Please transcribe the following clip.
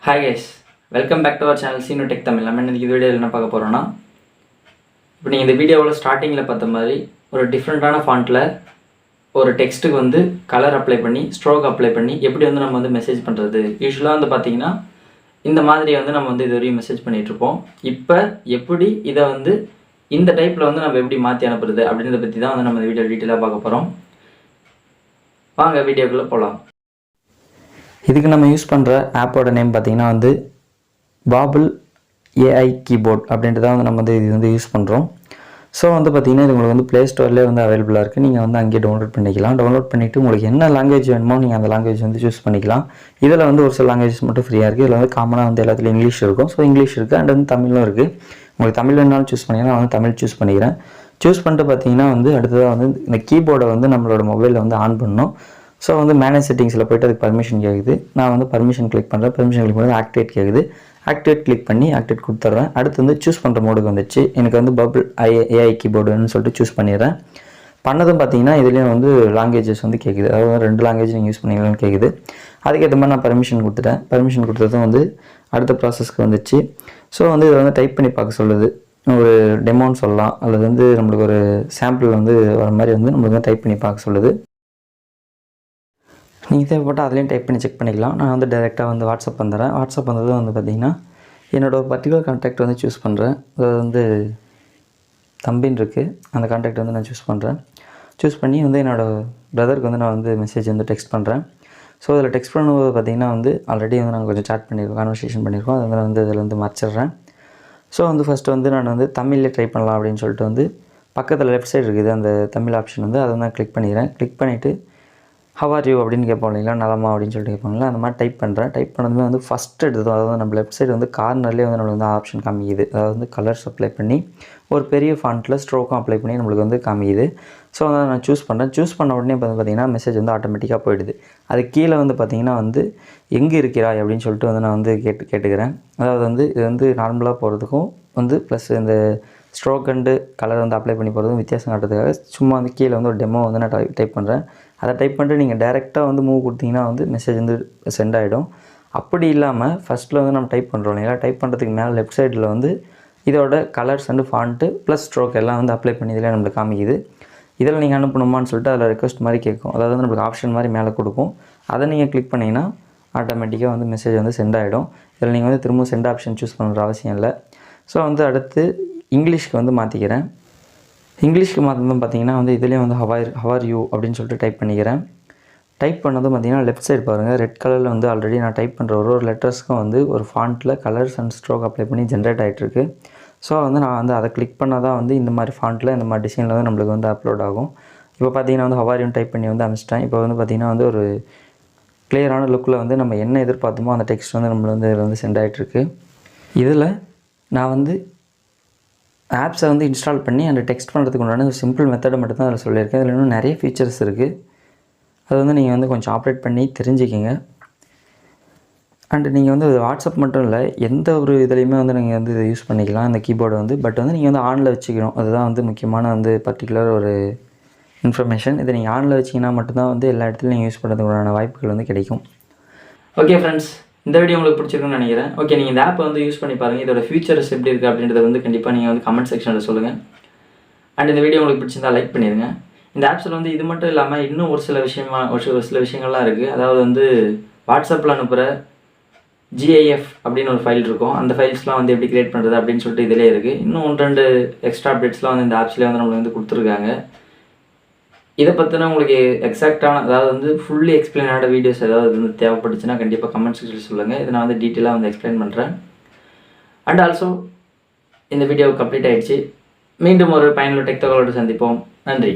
Hi guys, welcome back to our channel Seenu Tech Tamil. நம்ம இன்னைக்கு இந்த வீடியோவில் என்ன பார்க்க போகிறோம்னா, இப்போ நீங்கள் இந்த வீடியோவில் ஸ்டார்டிங்கில் பார்த்த மாதிரி ஒரு டிஃப்ரெண்ட்டான ஃபாண்ட்டில் ஒரு டெக்ஸ்ட்டுக்கு வந்து கலர் அப்ளை பண்ணி ஸ்ட்ரோக் அப்ளை பண்ணி எப்படி வந்து நம்ம வந்து மெசேஜ் பண்ணுறது. யூஸ்வலாக வந்து பார்த்திங்கன்னா இந்த மாதிரி வந்து நம்ம வந்து இது வரையும் மெசேஜ் பண்ணிகிட்ருப்போம். இப்போ எப்படி இதை வந்து இந்த டைப்பில் வந்து நம்ம எப்படி மாற்றி அனுப்புறது அப்படின்றத பற்றி தான் வந்து நம்ம இந்த வீடியோ டீட்டெயிலாக பார்க்க போகிறோம். வாங்க வீடியோக்குள்ளே போகலாம். இதுக்கு நம்ம யூஸ் பண்ணுற ஆப்போட நேம் பார்த்திங்கன்னா வந்து Booble Ai Keyboard அப்படின்றத வந்து நம்ம வந்து இது வந்து யூஸ் பண்ணுறோம். ஸோ வந்து பார்த்திங்கன்னா இது உங்களுக்கு வந்து ப்ளே ஸ்டோர்லேயே வந்து அவைலபிளாக இருக்குது. நீங்கள் வந்து அங்கேயே டவுன்லோட் பண்ணிக்கலாம். டவுன்லோட் பண்ணிவிட்டு உங்களுக்கு என்ன லாங்குவேஜ் வேணுமோ நீங்கள் அந்த லாங்குவேஜ் வந்து சூஸ் பண்ணிக்கலாம். இதில் வந்து ஒரு சில லாங்குவேஜஸ் மட்டும் ஃப்ரீயாக இருக்குது. இதில் வந்து காமனாக வந்து எல்லாத்துலேயும் இங்கிலீஷ் இருக்கும். ஸோ இங்கிலீஷ் இருக்குது அண்ட் வந்து தமிழும் இருக்குது. உங்களுக்கு தமிழ் வேணாலும் சூஸ் பண்ணிக்கலாம். நான் வந்து தமிழ் சூஸ் பண்ணிக்கிறேன். சூஸ் பண்ணிட்டு பார்த்திங்கன்னா வந்து அடுத்ததாக வந்து இந்த கீபோர்டை வந்து நம்மளோட மொபைலில் வந்து ஆன் பண்ணணும். ஸோ வந்து மேனேஜ் செட்டிங்ஸில் போய்ட்டு அதுக்கு பர்மிஷன் கேட்குது. நான் வந்து பர்மிஷன் கிளிக் பண்ணுறேன். பர்மிஷன் கிளிக் பண்ணி ஆக்டிவேட் கேட்குது. ஆக்டிவேட் கிளிக் பண்ணி ஆக்டிவேட் கொடுத்துட்றேன். அடுத்து வந்து சூஸ் பண்ணுற மோடுக்கு வந்துச்சு. எனக்கு வந்து Booble Ai Keyboard வேணும்னு சொல்லிட்டு சூஸ் பண்ணிடுறேன். பண்ணதும் பார்த்தீங்கன்னா இதுலேயும் வந்து லாங்குவேஜஸ் வந்து கேட்குது. அதாவது 2 லாங்குவேஜ் நீங்கள் யூஸ் பண்ணிக்கலாம்னு கேட்குது. அதுக்கேற்ற மாதிரி நான் பர்மிஷன் கொடுத்துட்டேன். பர்மிஷன் கொடுத்ததும் வந்து அடுத்த ப்ராசஸ்க்கு வந்துச்சு. ஸோ வந்து இதை வந்து டைப் பண்ணி பார்க்க சொல்லுது. ஒரு டெமோன்னு சொல்லலாம், அல்லது வந்து நம்மளுக்கு ஒரு சாம்பிள் வந்து வர மாதிரி வந்து நம்மளுக்கு வந்து டைப் பண்ணி பார்க்க சொல்லுது. நீங்கள் தேவைப்பட்டால் அதுலேயும் டைப் பண்ணி செக் பண்ணிக்கலாம். நான் வந்து டைரெக்டாக வந்து வாட்ஸ்அப் வந்துடுறேன். வாட்ஸ்அப் வந்ததும் வந்து பார்த்திங்கன்னா என்னோடய ஒரு பர்டிகுலர் கான்டாக்ட் வந்து சூஸ் பண்ணுறேன். அது வந்து தம்பின்னு இருக்குது. அந்த கான்டாக்ட் வந்து நான் சூஸ் பண்ணுறேன். சூஸ் பண்ணி வந்து என்னோடய பிரதருக்கு வந்து நான் வந்து மெசேஜ் வந்து டெக்ஸ்ட் பண்ணுறேன். ஸோ இதில் டெக்ஸ்ட் பண்ணும்போது பார்த்திங்கன்னா வந்து ஆல்ரெடி வந்து நாங்கள் கொஞ்சம் சாட் பண்ணியிருக்கோம், கான்வர்சேஷன் பண்ணியிருக்கோம். அதை வந்து இதில் வந்து மறைச்சிட்றேன். ஸோ வந்து ஃபஸ்ட்டு வந்து நான் வந்து தமிழ்லேயே ட்ரை பண்ணலாம் அப்படின்னு சொல்லிட்டு வந்து பக்கத்தில் லெஃப்ட் சைடு இருக்குது அந்த தமிழ் ஆப்ஷன் வந்து அதை நான் கிளிக் பண்ணிக்கிறேன். கிளிக் பண்ணிவிட்டு ஹவ் ஆர் யூ அப்படின்னு கேட்போம் இல்லைங்களா, நலமா அப்படின்னு சொல்லிட்டு கேட்பாங்களா, அந்த மாதிரி டைப் பண்ணுறேன். டைப் பண்ணதுமே வந்து ஃபஸ்ட் எடுத்ததும் அதாவது நம்ம லெஃப்ட் சைடு வந்து கார்னர்லேயே வந்து நம்மளுக்கு வந்து ஆப்ஷன் காமிக்குது. அதாவது வந்து கலர்ஸ் அப்ளை பண்ணி ஒரு பெரிய ஃபாண்ட்டில் ஸ்ட்ரோக்கும் அப்ளை பண்ணி நம்மளுக்கு வந்து காமிக்குது. ஸோ அதை நான் சூஸ் பண்ணுறேன். சூஸ் பண்ண உடனே பார்த்திங்கன்னா மெசேஜ் வந்து ஆட்டோமேட்டிக்காக போயிடுது. அது கீழே வந்து பார்த்திங்கன்னா வந்து எங்கே இருக்கிறாய் அப்படின்னு சொல்லிட்டு வந்து நான் வந்து கேட்டுக்கிறேன். அதாவது வந்து இது வந்து நார்மலாக போகிறதுக்கும் வந்து ப்ளஸ் இந்த ஸ்ட்ரோக் அண்டு கலர் வந்து அப்ளை பண்ணி போகிறதும் வித்தியாசம் காட்டுறதுக்காக சும்மா வந்து கீழே வந்து ஒரு டெமோ வந்து நான் டைப் பண்ணுறேன். அதை டைப் பண்ணிட்டு நீங்கள் டேரெக்டாக வந்து மூவ் கொடுத்தீங்கன்னா வந்து மெசேஜ் வந்து சென்ட் ஆகிடும். அப்படி இல்லாமல் ஃபஸ்ட்டில் வந்து நம்ம டைப் பண்ணுறோம் இல்லைங்களா, டைப் பண்ணுறதுக்கு மேலே லெஃப்ட் சைடில் வந்து இதோட colours and font plus stroke எல்லாம் வந்து அப்ளை பண்ணி இதில் நம்மளுக்கு காமிக்குது. இதில் நீங்கள் அனுப்பணுமான்னு சொல்லிட்டு அதில் ரெக்வஸ்ட் மாதிரி கேட்கும். அதாவது வந்து நம்மளுக்கு ஆப்ஷன் மாதிரி மேலே கொடுக்கும். அதை நீங்கள் கிளிக் பண்ணிங்கன்னா ஆட்டோமேட்டிக்காக வந்து மெசேஜ் வந்து சென்ட் ஆகிடும். இதில் நீங்கள் வந்து திரும்ப சென்ட் ஆப்ஷன் சூஸ் பண்ணுற அவசியம் இல்லை. ஸோ வந்து அடுத்து இங்கிலீஷ்க்கு வந்து மாற்றிக்கிறேன். இங்கிலீஷ்க்கு மாற்றணும் பார்த்திங்கன்னா வந்து இதுலேயும் வந்து ஹவ் ஆர் யூ அப்படின்னு சொல்லிட்டு டைப் பண்ணிக்கிறேன். டைப் பண்ணதும் பார்த்திங்கன்னா லெஃப்ட் சைடு பாருங்கள் ரெட் கலரில் வந்து ஆல்ரெடி நான் டைப் பண்ணுற ஒரு லெட்டர்ஸ்க்கும் வந்து ஒரு ஃபாண்ட்டில் கலர்ஸ் அண்ட் ஸ்ட்ரோக் அப்ளை பண்ணி ஜென்ரேட் ஆகிட்டுருக்கு. ஸோ வந்து நான் வந்து அதை கிளிக் பண்ணால் தான் வந்து இந்த மாதிரி ஃபாண்ட்டில் இந்த மாதிரி டிசைனில் வந்து நம்மளுக்கு வந்து அப்லோட் ஆகும். இப்போ பார்த்திங்கன்னா வந்து ஹவ் ஆர் யூன்னு டைப் பண்ணி வந்து அனுப்பிச்சிட்டேன். இப்போ வந்து பார்த்திங்கன்னா வந்து ஒரு கிளியரான லுக்கில் வந்து நம்ம என்ன எதிர்பார்த்தோமோ அந்த டெக்ஸ்ட் வந்து நம்மளுக்கு வந்து இதில் வந்து சென்ட் ஆகிட்டுருக்கு. இதில் நான் வந்து ஆப்ஸை வந்து இன்ஸ்டால் பண்ணி அந்த டெக்ஸ்ட் பண்ணுறதுக்கு உண்டான ஒரு சிம்பிள் மெத்தடை மட்டும் தான் அதில் சொல்லியிருக்கேன். இதில் இன்னும் நிறைய ஃபீச்சர்ஸ் இருக்குது. அது வந்து நீங்கள் வந்து கொஞ்சம் ஆப்ரேட் பண்ணி தெரிஞ்சுக்கிங்க. அண்டு நீங்கள் வந்து வாட்ஸ்அப் மட்டும் இல்லை, எந்த ஒரு இதுலேயுமே வந்து நீங்கள் வந்து இதை யூஸ் பண்ணிக்கலாம் இந்த கீபோர்டை வந்து. பட் வந்து நீங்கள் வந்து ஆனில் வச்சுக்கணும். அதுதான் வந்து முக்கியமான வந்து பர்டிகுலர் ஒரு இன்ஃபர்மேஷன். இதை நீங்கள் ஆனில் வச்சிங்கன்னா மட்டும்தான் வந்து எல்லா இடத்துலையும் நீங்கள் யூஸ் பண்ணுறதுக்கு உண்டான வாய்ப்புகள் வந்து கிடைக்கும். ஓகே ஃப்ரெண்ட்ஸ், இந்த வீடியோ உங்களுக்கு பிடிச்சிருக்குன்னு நினைக்கிறேன். ஓகே, நீங்கள் இந்த ஆப்பை வந்து யூஸ் பண்ணி பாருங்கள். இதோட ஃபியூச்சர்ஸ் எப்படி இருக்குது அப்படின்றத வந்து கண்டிப்பாக நீங்கள் வந்து கமெண்ட் செக்ஷனில் சொல்லுங்கள். அண்ட் இந்த வீடியோ உங்களுக்கு பிடிச்சிருந்தால் லைக் பண்ணிடுங்க. இந்த ஆப்ஸில் வந்து இது மட்டும் இல்லாமல் இன்னும் ஒரு சில விஷயங்கள்லாம் இருக்குது. அதாவது வந்து வாட்ஸ்அப்பில் அனுப்புகிற GIF அப்படின்னு ஒரு ஃபைல் இருக்கும். அந்த ஃபைல்ஸ்லாம் வந்து எப்படி கிரியேட் பண்ணுறது அப்படின்னு சொல்லிட்டு இதிலே இருக்குது. இன்னும் 1-2 எக்ஸ்ட்ரா அப்டேட்ஸ்லாம் வந்து இந்த ஆப்ஸ்லேயே வந்து நம்மளுக்கு வந்து கொடுத்துருக்காங்க. இதை பற்றின உங்களுக்கு எக்ஸாக்டான அதாவது வந்து ஃபுல்லி எக்ஸ்பிளைனான வீடியோஸ் ஏதாவது வந்து தேவைப்பட்டுச்சுன்னா கண்டிப்பாக கமெண்ட் செக்ஷனில் சொல்லுங்கள். இதை நான் வந்து டீட்டெயிலாக வந்து எக்ஸ்பிளைன் பண்ணுறேன். அண்ட் ஆல்சோ இந்த வீடியோ கம்ப்ளீட் ஆகிடுச்சு. மீண்டும் ஒரு பயனுள்ள டெக் தகவலோடு சந்திப்போம். நன்றி.